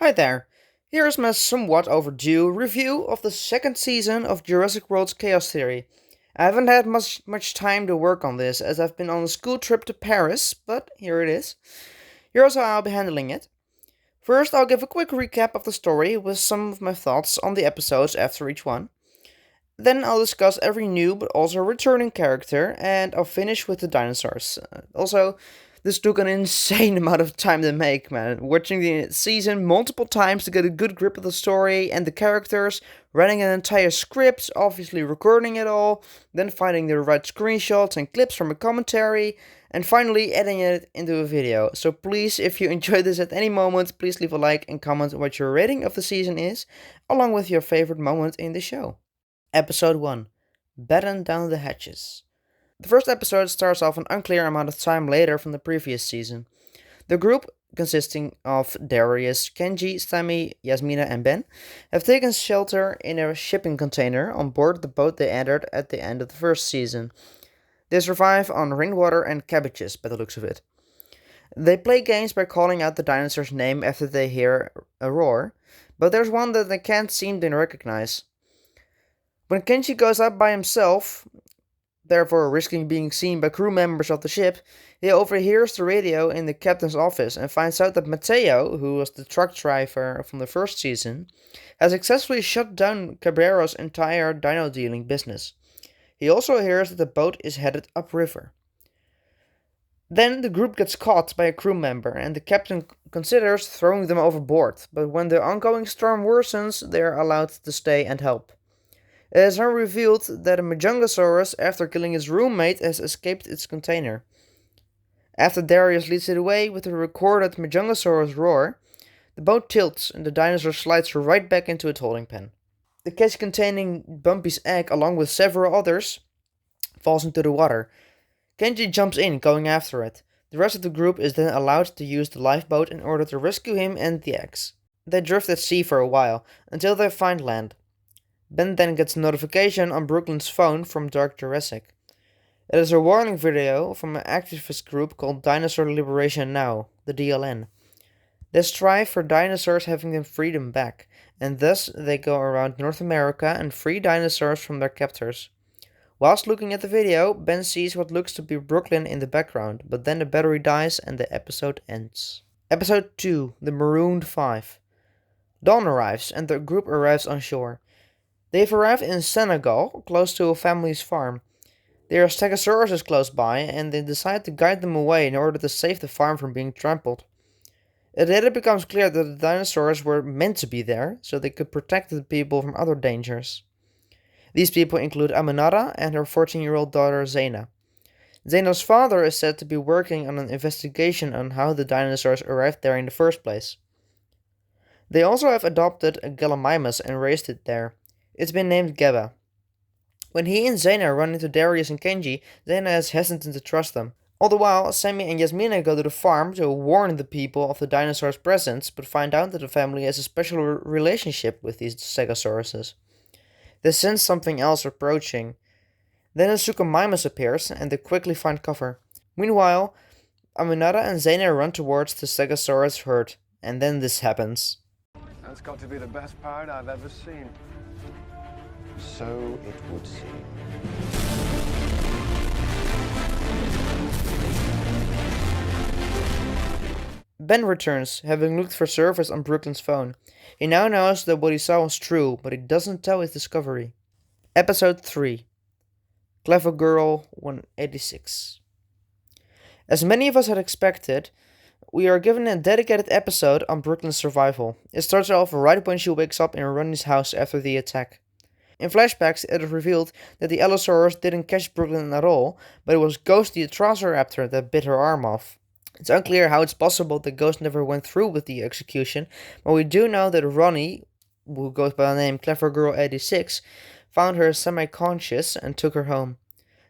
Hi there. Here's my somewhat overdue review of the second season of Jurassic World's Chaos Theory. I haven't had much time to work on this as I've been on a school trip to Paris, but here it is. Here's how I'll be handling it. First, I'll give a quick recap of the story with some of my thoughts on the episodes after each one. Then I'll discuss every new but also returning character, and I'll finish with the dinosaurs. Also, this took an insane amount of time to make, man. Watching the season multiple times to get a good grip of the story and the characters, writing an entire script, obviously recording it all, then finding the right screenshots and clips from a commentary, and finally editing it into a video. So please, if you enjoyed this at any moment, please leave a like and comment what your rating of the season is, along with your favorite moment in the show. Episode 1. Batten Down the Hatches. The first episode starts off an unclear amount of time later from the previous season. The group, consisting of Darius, Kenji, Sammy, Yazmina, and Ben, have taken shelter in a shipping container on board the boat they entered at the end of the first season. They survive on rainwater and cabbages, by the looks of it. They play games by calling out the dinosaur's name after they hear a roar, but there's one that they can't seem to recognize. When Kenji goes out by himself, therefore risking being seen by crew members of the ship, he overhears the radio in the captain's office and finds out that Mateo, who was the truck driver from the first season, has successfully shut down Caballero's entire dino dealing business. He also hears that the boat is headed upriver. Then the group gets caught by a crew member and the captain considers throwing them overboard, but when the ongoing storm worsens, they are allowed to stay and help. It is now revealed that a Majungasaurus, after killing his roommate, has escaped its container. After Darius leads it away with a recorded Majungasaurus roar, the boat tilts and the dinosaur slides right back into its holding pen. The cage containing Bumpy's egg, along with several others, falls into the water. Kenji jumps in, going after it. The rest of the group is then allowed to use the lifeboat in order to rescue him and the eggs. They drift at sea for a while, until they find land. Ben then gets a notification on Brooklyn's phone from Dark Jurassic. It is a warning video from an activist group called Dinosaur Liberation Now, the DLN. They strive for dinosaurs having their freedom back, and thus they go around North America and free dinosaurs from their captors. Whilst looking at the video, Ben sees what looks to be Brooklyn in the background, but then the battery dies and the episode ends. Episode 2, The Marooned Five. Dawn arrives and the group arrives on shore. They've arrived in Senegal, close to a family's farm. There are Stegosauruses close by, and they decide to guide them away in order to save the farm from being trampled. It later becomes clear that the dinosaurs were meant to be there, so they could protect the people from other dangers. These people include Aminata and her 14-year-old daughter Zayna. Zayna's father is said to be working on an investigation on how the dinosaurs arrived there in the first place. They also have adopted a Gallimimus and raised it there. It's been named Geba. When he and Zayna run into Darius and Kenji, Zayna is hesitant to trust them. All the while, Sammy and Yazmina go to the farm to warn the people of the dinosaurs' presence, but find out that the family has a special relationship with these Stegosauruses. They sense something else approaching. Then a Suchomimus appears, and they quickly find cover. Meanwhile, Aminata and Zayna run towards the Stegosaurus herd, and then this happens. That's got to be the best part I've ever seen. So it would seem. Ben returns, having looked for service on Brooklyn's phone. He now knows that what he saw was true, but he doesn't tell his discovery. Episode 3. Clever Girl 186. As many of us had expected, we are given a dedicated episode on Brooklyn's survival. It starts off right when she wakes up in Ronnie's house after the attack. In flashbacks, it is revealed that the Allosaurus didn't catch Brooklyn at all, but it was Ghost the Atrociraptor that bit her arm off. It's unclear how it's possible that Ghost never went through with the execution, but we do know that Ronnie, who goes by the name Clever Girl 86, found her semi-conscious and took her home.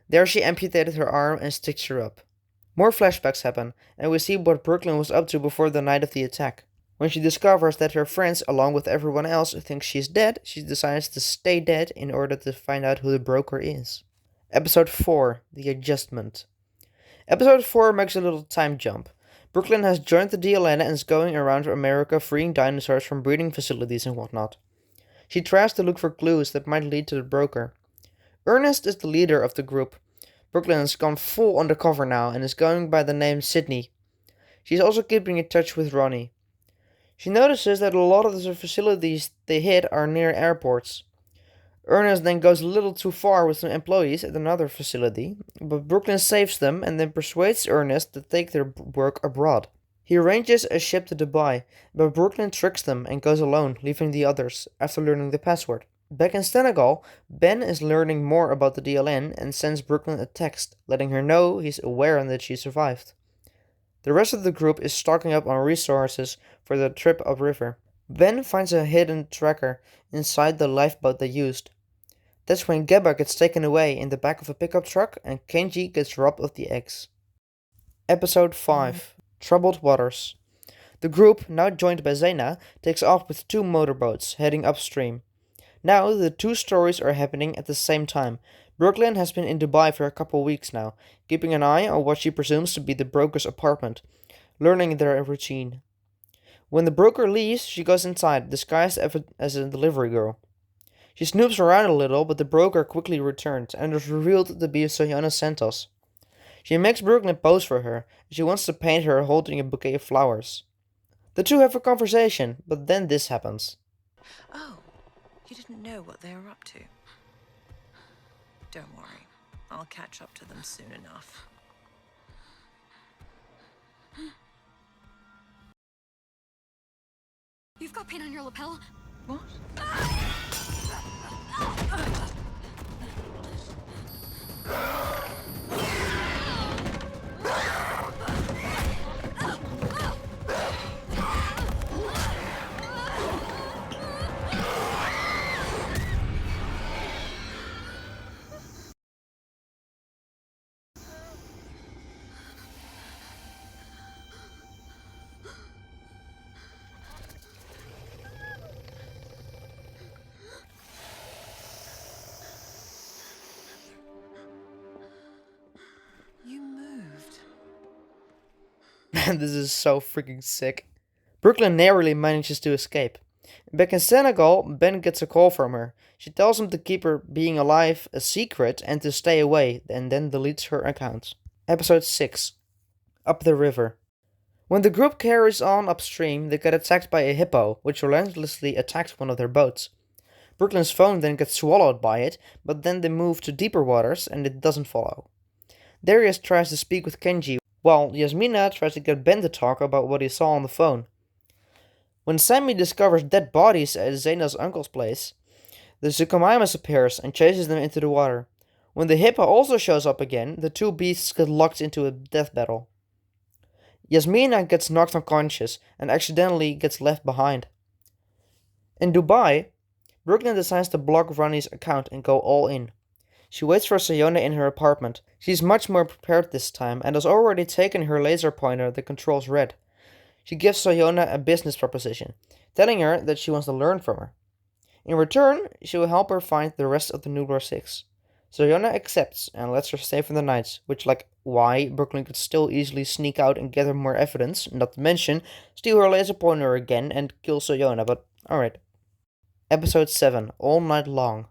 There she amputated her arm and stitched her up. More flashbacks happen, and we see what Brooklyn was up to before the night of the attack. When she discovers that her friends, along with everyone else, think she's dead, she decides to stay dead in order to find out who the broker is. Episode 4, The Adjustment. Episode 4 makes a little time jump. Brooklyn has joined the DLN and is going around America freeing dinosaurs from breeding facilities and whatnot. She tries to look for clues that might lead to the broker. Ernest is the leader of the group. Brooklyn has gone full undercover now and is going by the name Sydney. She's also keeping in touch with Ronnie. She notices that a lot of the facilities they hit are near airports. Ernest then goes a little too far with some employees at another facility, but Brooklyn saves them and then persuades Ernest to take their work abroad. He arranges a ship to Dubai, but Brooklyn tricks them and goes alone, leaving the others, after learning the password. Back in Senegal, Ben is learning more about the DLN and sends Brooklyn a text, letting her know he's aware and that she survived. The rest of the group is stocking up on resources for the trip upriver. Ben finds a hidden tracker inside the lifeboat they used. That's when Geba gets taken away in the back of a pickup truck and Kenji gets robbed of the eggs. Episode 5 Troubled Waters. The group, now joined by Zayna, takes off with 2 motorboats, heading upstream. Now, the 2 stories are happening at the same time. Brooklyn has been in Dubai for a couple weeks now, keeping an eye on what she presumes to be the broker's apartment, learning their routine. When the broker leaves, she goes inside, disguised as a delivery girl. She snoops around a little, but the broker quickly returns and is revealed to be Soyona Santos. She makes Brooklyn pose for her, and she wants to paint her holding a bouquet of flowers. The 2 have a conversation, but then this happens. Oh, you didn't know what they were up to. Don't worry, I'll catch up to them soon enough. You've got paint on your lapel. What? You moved. Man, this is so freaking sick. Brooklyn narrowly manages to escape. Back in Senegal, Ben gets a call from her. She tells him to keep her being alive a secret and to stay away, and then deletes her account. Episode 6 Up the River. When the group carries on upstream, they get attacked by a hippo, which relentlessly attacks one of their boats. Brooklyn's phone then gets swallowed by it, but then they move to deeper waters and it doesn't follow. Darius tries to speak with Kenji, while Yazmina tries to get Ben to talk about what he saw on the phone. When Sammy discovers dead bodies at Zayna's uncle's place, the Suchomimus appears and chases them into the water. When the hippo also shows up again, the 2 beasts get locked into a death battle. Yazmina gets knocked unconscious and accidentally gets left behind. In Dubai, Brooklyn decides to block Ronnie's account and go all in. She waits for Soyona in her apartment. She's much more prepared this time and has already taken her laser pointer that controls red. She gives Soyona a business proposition, telling her that she wants to learn from her. In return, she will help her find the rest of the Noodler 6. Soyona accepts and lets her stay for the night, which, like, why Brooklyn could still easily sneak out and gather more evidence, not to mention steal her laser pointer again and kill Soyona, but alright. Episode 7 All Night Long.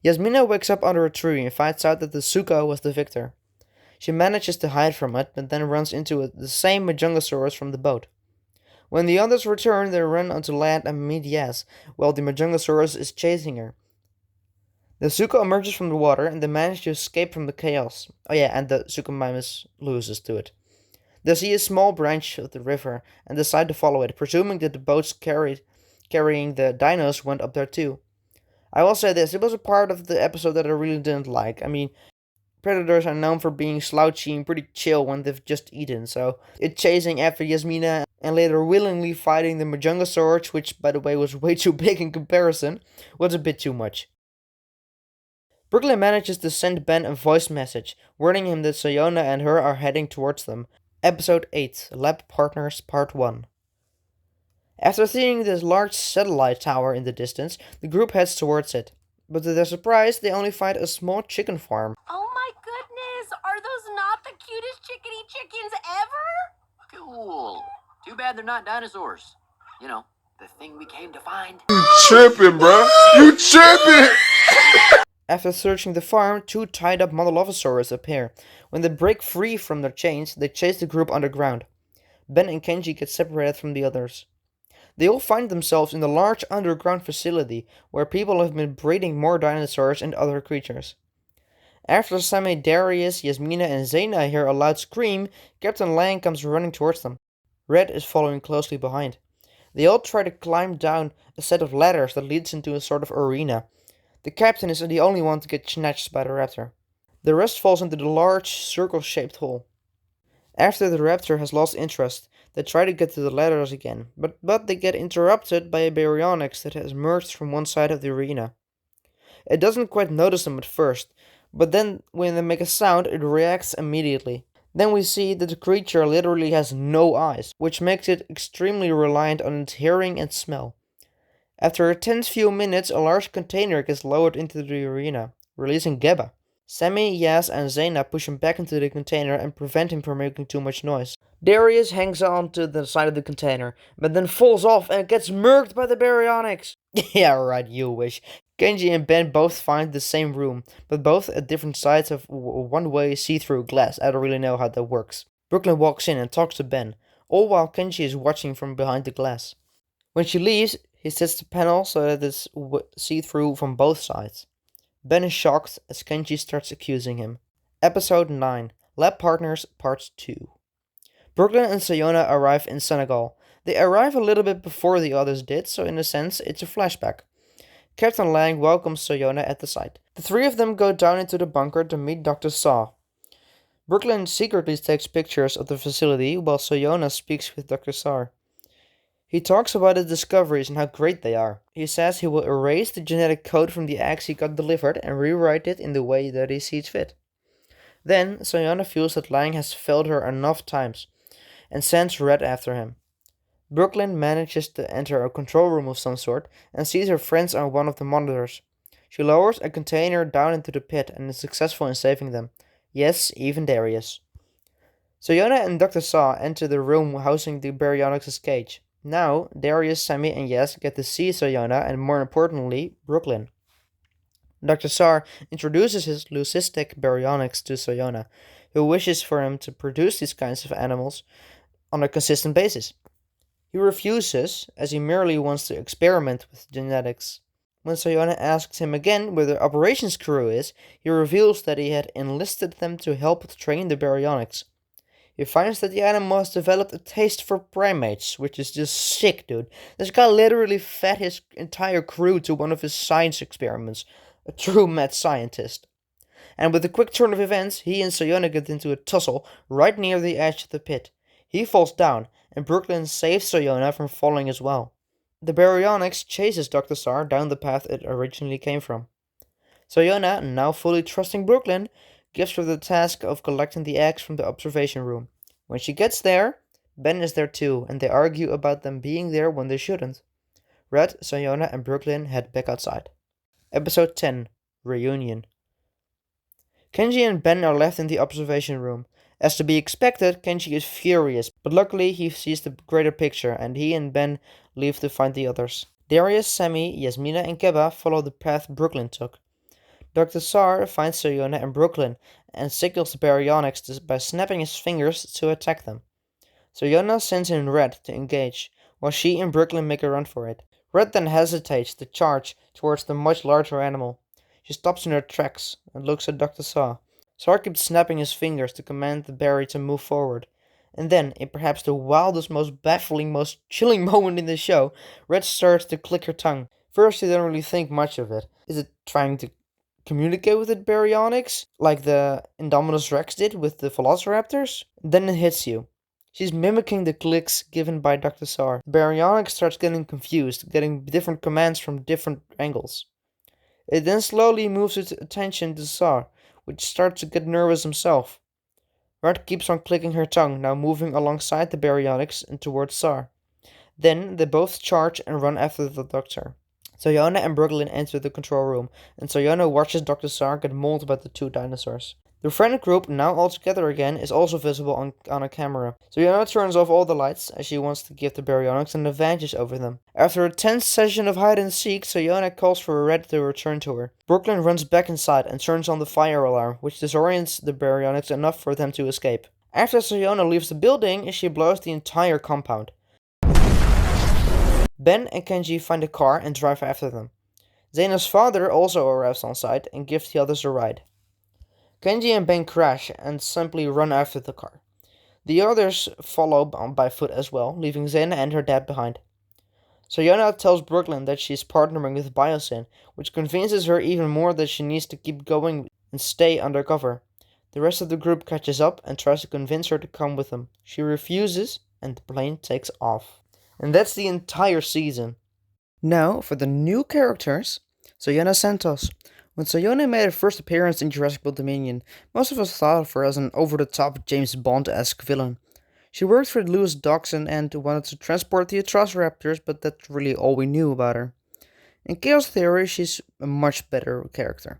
Yazmina wakes up under a tree and finds out that the Sucho was the victor. She manages to hide from it, but then runs into the same Majungasaurus from the boat. When the others return, they run onto land and meet Yaz, while the Majungasaurus is chasing her. The Sucho emerges from the water and they manage to escape from the chaos. Oh yeah, and the Suchomimus loses to it. They see a small branch of the river and decide to follow it, presuming that the boats carrying the dinos went up there too. I will say this, it was a part of the episode that I really didn't like. I mean, predators are known for being slouchy and pretty chill when they've just eaten, so it chasing after Yazmina and later willingly fighting the Majungasaurus, which by the way was way too big in comparison, was a bit too much. Brooklyn manages to send Ben a voice message, warning him that Soyona and her are heading towards them. Episode 8, Lab Partners Part 1. After seeing this large satellite tower in the distance, the group heads towards it. But to their surprise, they only find a small chicken farm. Oh my goodness! Are those not the cutest chickeny chickens ever? Too bad they're not dinosaurs. You know, the thing we came to find. You tripping, bro. You tripping. After searching the farm, two tied-up Monolophosaurus appear. When they break free from their chains, they chase the group underground. Ben and Kenji get separated from the others. They all find themselves in a large underground facility where people have been breeding more dinosaurs and other creatures. After Sammy, Darius, Yazmina, and Zayna hear a loud scream, Captain Lang comes running towards them. Red is following closely behind. They all try to climb down a set of ladders that leads into a sort of arena. The captain is the only one to get snatched by the raptor. The rest falls into the large, circle-shaped hole. After the raptor has lost interest, they try to get to the ladders again, but they get interrupted by a Baryonyx that has emerged from one side of the arena. It doesn't quite notice them at first, but then when they make a sound, it reacts immediately. Then we see that the creature literally has no eyes, which makes it extremely reliant on its hearing and smell. After a tense few minutes, a large container gets lowered into the arena, releasing Geba. Sammy, Yaz, and Zayna push him back into the container and prevent him from making too much noise. Darius hangs on to the side of the container, but then falls off and gets murked by the Baryonyx. Yeah, right, you wish. Kenji and Ben both find the same room, but both at different sides of one-way see-through glass. I don't really know how that works. Brooklyn walks in and talks to Ben, all while Kenji is watching from behind the glass. When she leaves, he sets the panel so that it's see-through from both sides. Ben is shocked as Kenji starts accusing him. Episode 9, Lab Partners Part 2. Brooklyn and Soyona arrive in Senegal. They arrive a little bit before the others did, so in a sense, it's a flashback. Captain Lang welcomes Soyona at the site. The three of them go down into the bunker to meet Dr. Sarr. Brooklyn secretly takes pictures of the facility while Soyona speaks with Dr. Sarr. He talks about his discoveries and how great they are. He says he will erase the genetic code from the eggs he got delivered and rewrite it in the way that he sees fit. Then, Soyona feels that Lang has failed her enough times, and sends Red after him. Brooklyn manages to enter a control room of some sort, and sees her friends on one of the monitors. She lowers a container down into the pit, and is successful in saving them. Yes, even Darius. Soyona and Dr. Sarr enter the room housing the Baryonyx's cage. Now, Darius, Sammy, and Yes get to see Soyona and, more importantly, Brooklyn. Dr. Sarr introduces his Leucistic Baryonyx to Soyona, who wishes for him to produce these kinds of animals on a consistent basis. He refuses, as he merely wants to experiment with genetics. When Soyona asks him again where the operations crew is, he reveals that he had enlisted them to help train the Baryonyx. He finds that the animal has developed a taste for primates, which is just sick, dude. This guy literally fed his entire crew to one of his science experiments. A true mad scientist. And with a quick turn of events, he and Soyona get into a tussle right near the edge of the pit. He falls down, and Brooklyn saves Soyona from falling as well. The Baryonyx chases Dr. Sarr down the path it originally came from. Soyona, now fully trusting Brooklyn, gives her the task of collecting the eggs from the observation room. When she gets there, Ben is there too, and they argue about them being there when they shouldn't. Red, Soyona, and Brooklyn head back outside. Episode 10, Reunion. Kenji and Ben are left in the observation room. As to be expected, Kenji is furious, but luckily he sees the greater picture, and he and Ben leave to find the others. Darius, Sammy, Yazmina, and Geba follow the path Brooklyn took. Dr. Sarr finds Soyona and Brooklyn, and signals the Baryonyx by snapping his fingers to attack them. Soyona sends in Red to engage, while she and Brooklyn make a run for it. Red then hesitates to charge towards the much larger animal. She stops in her tracks and looks at Dr. Sarr. Sarr keeps snapping his fingers to command the Barry to move forward. And then, in perhaps the wildest, most baffling, most chilling moment in the show, Red starts to click her tongue. First, you don't really think much of it. Is it trying to communicate with the Baryonyx, like the Indominus Rex did with the Velociraptors? Then it hits you. She's mimicking the clicks given by Dr. Sarr. The Baryonyx starts getting confused, getting different commands from different angles. It then slowly moves its attention to Sarr, which starts to get nervous himself. Red keeps on clicking her tongue, now moving alongside the Baryonyx and towards Sarr. Then they both charge and run after the doctor. Soyona and Brooklyn enter the control room, and Soyona watches Dr. Sarr get mauled by the two dinosaurs. The friend group, now all together again, is also visible on a camera. Soyona turns off all the lights as she wants to give the Baryonyx an advantage over them. After a tense session of hide and seek, Soyona calls for Red to return to her. Brooklyn runs back inside and turns on the fire alarm, which disorients the Baryonyx enough for them to escape. After Soyona leaves the building, she blows the entire compound. Ben and Kenji find a car and drive after them. Zayna's father also arrives on site and gives the others a ride. Kenji and Ben crash and simply run after the car. The others follow by foot as well, leaving Zayna and her dad behind. Soyona tells Brooklyn that she is partnering with Biosyn, which convinces her even more that she needs to keep going and stay undercover. The rest of the group catches up and tries to convince her to come with them. She refuses, and the plane takes off. And that's the entire season. Now, for the new characters, Soyona Santos. When Soyona made her first appearance in Jurassic World Dominion, most of us thought of her as an over-the-top James Bond-esque villain. She worked for Louis Dawson and wanted to transport the Atrociraptors, but that's really all we knew about her. In Chaos Theory, she's a much better character.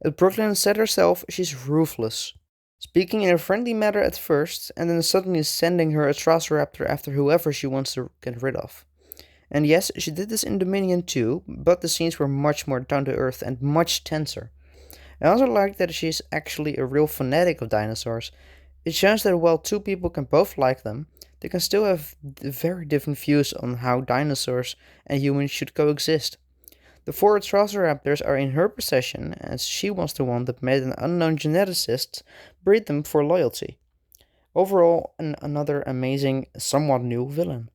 As Brooklyn said herself, she's ruthless. Speaking in a friendly manner at first, and then suddenly sending her Atrociraptor after whoever she wants to get rid of. And yes, she did this in Dominion too, but the scenes were much more down to earth and much tenser. I also like that she's actually a real fanatic of dinosaurs. It shows that while two people can both like them, they can still have very different views on how dinosaurs and humans should coexist. The 4 Atrociraptors are in her possession, as she was the one that made an unknown geneticist breed them for loyalty. Overall, another amazing, somewhat new villain.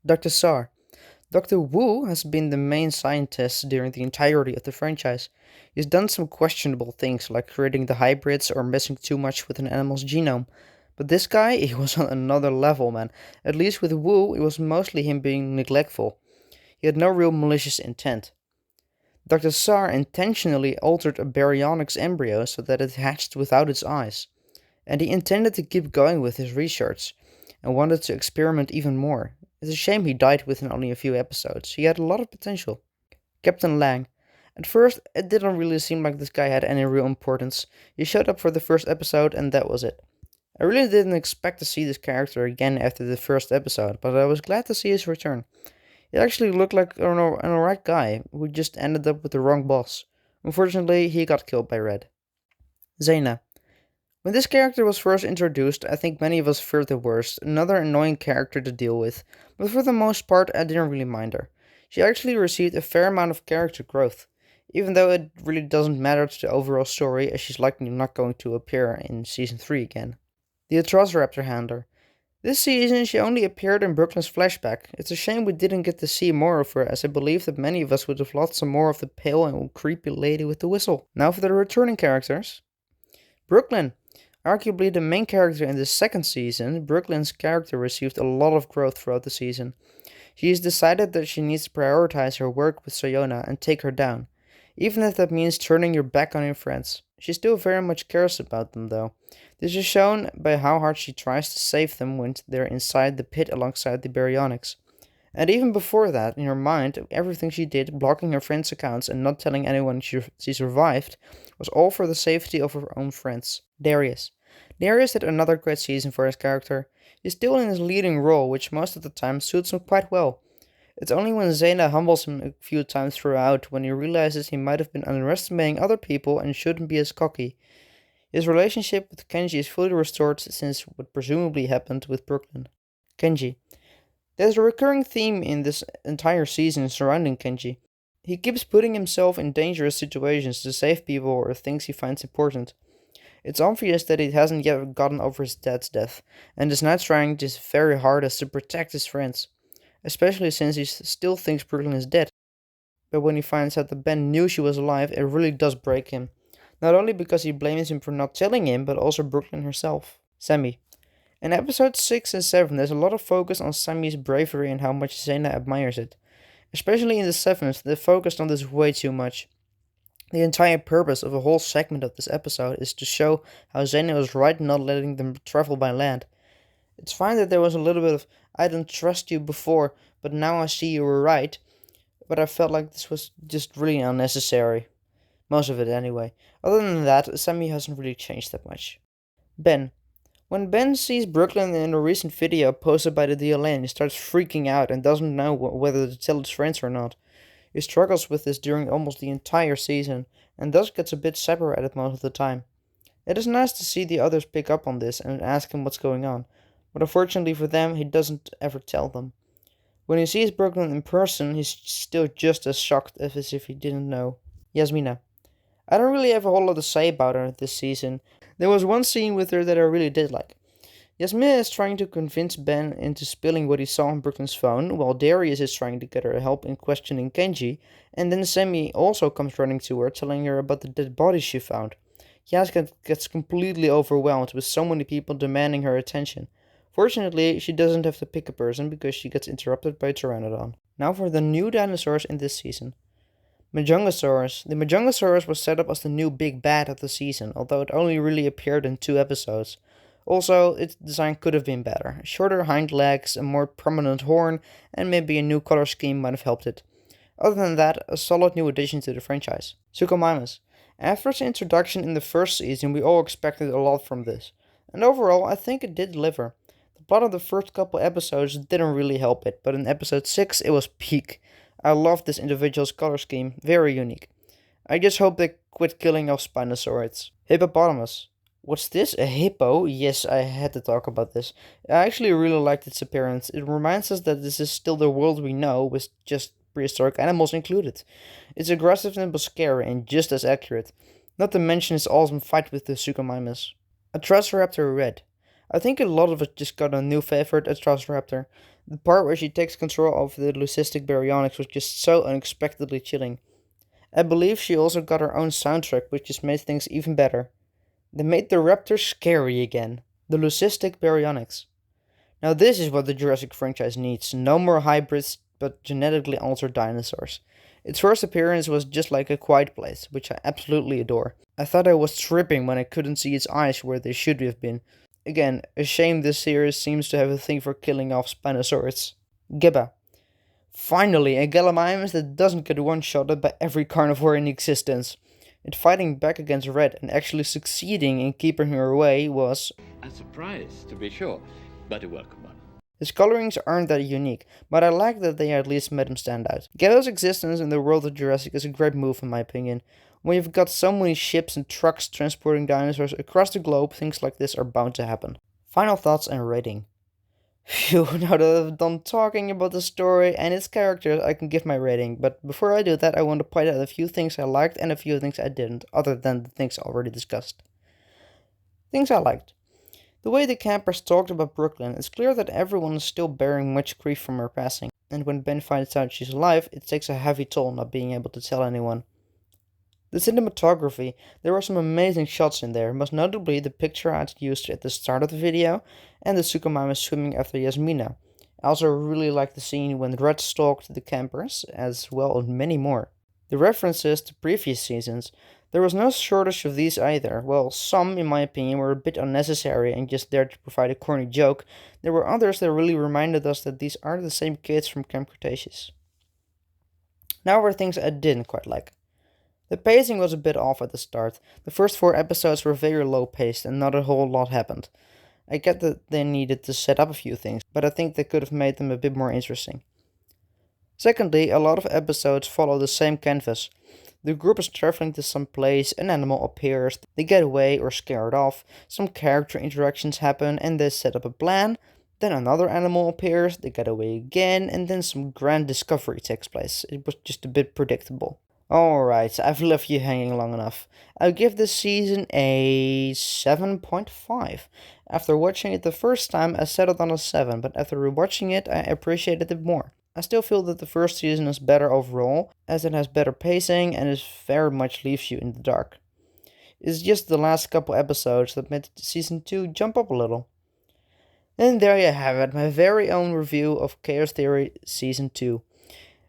Dr. Sarr. Dr. Wu has been the main scientist during the entirety of the franchise. He's done some questionable things like creating the hybrids or messing too much with an animal's genome. But this guy, he was on another level, man. At least with Wu, it was mostly him being neglectful. He had no real malicious intent. Dr. Sarr intentionally altered a Baryonyx embryo so that it hatched without its eyes. And he intended to keep going with his research, and wanted to experiment even more. It's a shame he died within only a few episodes. He had a lot of potential. Captain Lang. At first, it didn't really seem like this guy had any real importance. He showed up for the first episode and that was it. I really didn't expect to see this character again after the first episode, but I was glad to see his return. He actually looked like an alright guy who just ended up with the wrong boss. Unfortunately, he got killed by Red. Zayna. When this character was first introduced, I think many of us feared the worst, another annoying character to deal with, but for the most part I didn't really mind her. She actually received a fair amount of character growth, even though it really doesn't matter to the overall story, as she's likely not going to appear in Season 3 again. The Atrociraptor Handler. This season she only appeared in Brooklyn's flashback. It's a shame we didn't get to see more of her, as I believe that many of us would have loved some more of the pale and creepy lady with the whistle. Now for the returning characters. Brooklyn. Arguably the main character in the second season, Brooklyn's character received a lot of growth throughout the season. She has decided that she needs to prioritize her work with Soyona and take her down, even if that means turning your back on your friends. She still very much cares about them though. This is shown by how hard she tries to save them when they're inside the pit alongside the Baryonyx. And even before that, in her mind, everything she did, blocking her friends' accounts and not telling anyone she survived, was all for the safety of her own friends. Darius. Darius had another great season for his character. He's still in his leading role, which most of the time suits him quite well. It's only when Zayna humbles him a few times throughout when he realizes he might have been underestimating other people and shouldn't be as cocky. His relationship with Kenji is fully restored since what presumably happened with Brooklyn. Kenji. There's a recurring theme in this entire season surrounding Kenji. He keeps putting himself in dangerous situations to save people or things he finds important. It's obvious that he hasn't yet gotten over his dad's death, and is now trying his very hardest to protect his friends, especially since he still thinks Brooklyn is dead. But when he finds out that Ben knew she was alive, it really does break him. Not only because he blames him for not telling him, but also Brooklyn herself. Sammy. In episodes 6 and 7, there's a lot of focus on Sammy's bravery and how much Zayna admires it. Especially in the 7th, they focused on this way too much. The entire purpose of a whole segment of this episode is to show how Zayna was right in not letting them travel by land. It's fine that there was a little bit of, I don't trust you before, but now I see you were right, but I felt like this was just really unnecessary. Most of it anyway. Other than that, Sammy hasn't really changed that much. Ben. When Ben sees Brooklyn in a recent video posted by the DLN, he starts freaking out and doesn't know whether to tell his friends or not. He struggles with this during almost the entire season, and thus gets a bit separated most of the time. It is nice to see the others pick up on this and ask him what's going on, but unfortunately for them, he doesn't ever tell them. When he sees Brooklyn in person, he's still just as shocked as if he didn't know. Yazmina. I don't really have a whole lot to say about her this season. There was one scene with her that I really did like. Yazmina is trying to convince Ben into spilling what he saw on Brooklyn's phone, while Darius is trying to get her help in questioning Kenji, and then Sammy also comes running to her, telling her about the dead bodies she found. Yaz gets completely overwhelmed with so many people demanding her attention. Fortunately, she doesn't have to pick a person because she gets interrupted by Pteranodon. Now for the new dinosaurs in this season. Majungasaurus. The Majungasaurus was set up as the new big bad of the season, although it only really appeared in 2 episodes. Also, its design could have been better. Shorter hind legs, a more prominent horn, and maybe a new color scheme might have helped it. Other than that, a solid new addition to the franchise. Suchomimus. After its introduction in the first season, we all expected a lot from this. And overall, I think it did deliver. The plot of the first couple episodes didn't really help it, but in episode 6 it was peak. I loved this individual's color scheme, very unique. I just hope they quit killing off Spinosaurids. Hippopotamus. What's this? A hippo? Yes, I had to talk about this. I actually really liked its appearance. It reminds us that this is still the world we know, with just prehistoric animals included. It's aggressive and scary and just as accurate. Not to mention its awesome fight with the Suchomimus. Atrociraptor Red. I think a lot of us just got a new favorite Atrociraptor. The part where she takes control of the Leucistic Baryonyx was just so unexpectedly chilling. I believe she also got her own soundtrack, which just made things even better. They made the raptor scary again. The Leucistic Baryonyx. Now this is what the Jurassic franchise needs. No more hybrids, but genetically altered dinosaurs. Its first appearance was just like A Quiet Place, which I absolutely adore. I thought I was tripping when I couldn't see its eyes where they should have been. Again, a shame this series seems to have a thing for killing off Spinosaurids. Geba. Finally, a Gallimimus that doesn't get one-shotted by every carnivore in existence. It fighting back against Red and actually succeeding in keeping her away was a surprise, to be sure, but a welcome one. His colorings aren't that unique, but I like that they at least made him stand out. Geba's existence in the world of Jurassic is a great move in my opinion. When you've got so many ships and trucks transporting dinosaurs across the globe, things like this are bound to happen. Final thoughts and rating. Phew, now that I've done talking about the story and its characters, I can give my rating, but before I do that, I want to point out a few things I liked and a few things I didn't, other than the things already discussed. Things I liked. The way the campers talked about Brooklyn, it's clear that everyone is still bearing much grief from her passing, and when Ben finds out she's alive, it takes a heavy toll not being able to tell anyone. The cinematography, there were some amazing shots in there, most notably the picture I'd used at the start of the video, and the Suchomimus swimming after Yazmina. I also really liked the scene when Red stalked the campers, as well as many more. The references to previous seasons, there was no shortage of these either. Well, some, in my opinion, were a bit unnecessary and just there to provide a corny joke. There were others that really reminded us that these aren't the same kids from Camp Cretaceous. Now were things I didn't quite like. The pacing was a bit off at the start. The first 4 episodes were very low paced and not a whole lot happened. I get that they needed to set up a few things, but I think they could have made them a bit more interesting. Secondly, a lot of episodes follow the same canvas. The group is traveling to some place, an animal appears, they get away or scared off, some character interactions happen and they set up a plan, then another animal appears, they get away again, and then some grand discovery takes place. It was just a bit predictable. Alright, I've left you hanging long enough. I'll give this season a 7.5. After watching it the first time, I settled on a 7, but after rewatching it, I appreciated it more. I still feel that the first season is better overall, as it has better pacing and it very much leaves you in the dark. It's just the last couple episodes that made season 2 jump up a little. And there you have it, my very own review of Chaos Theory Season 2.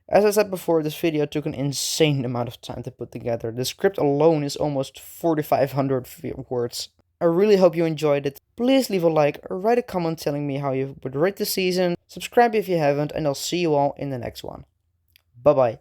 As I said before, this video took an insane amount of time to put together. The script alone is almost 4,500 words. I really hope you enjoyed it. Please leave a like or write a comment telling me how you would rate the season. Subscribe if you haven't, and I'll see you all in the next one. Bye bye.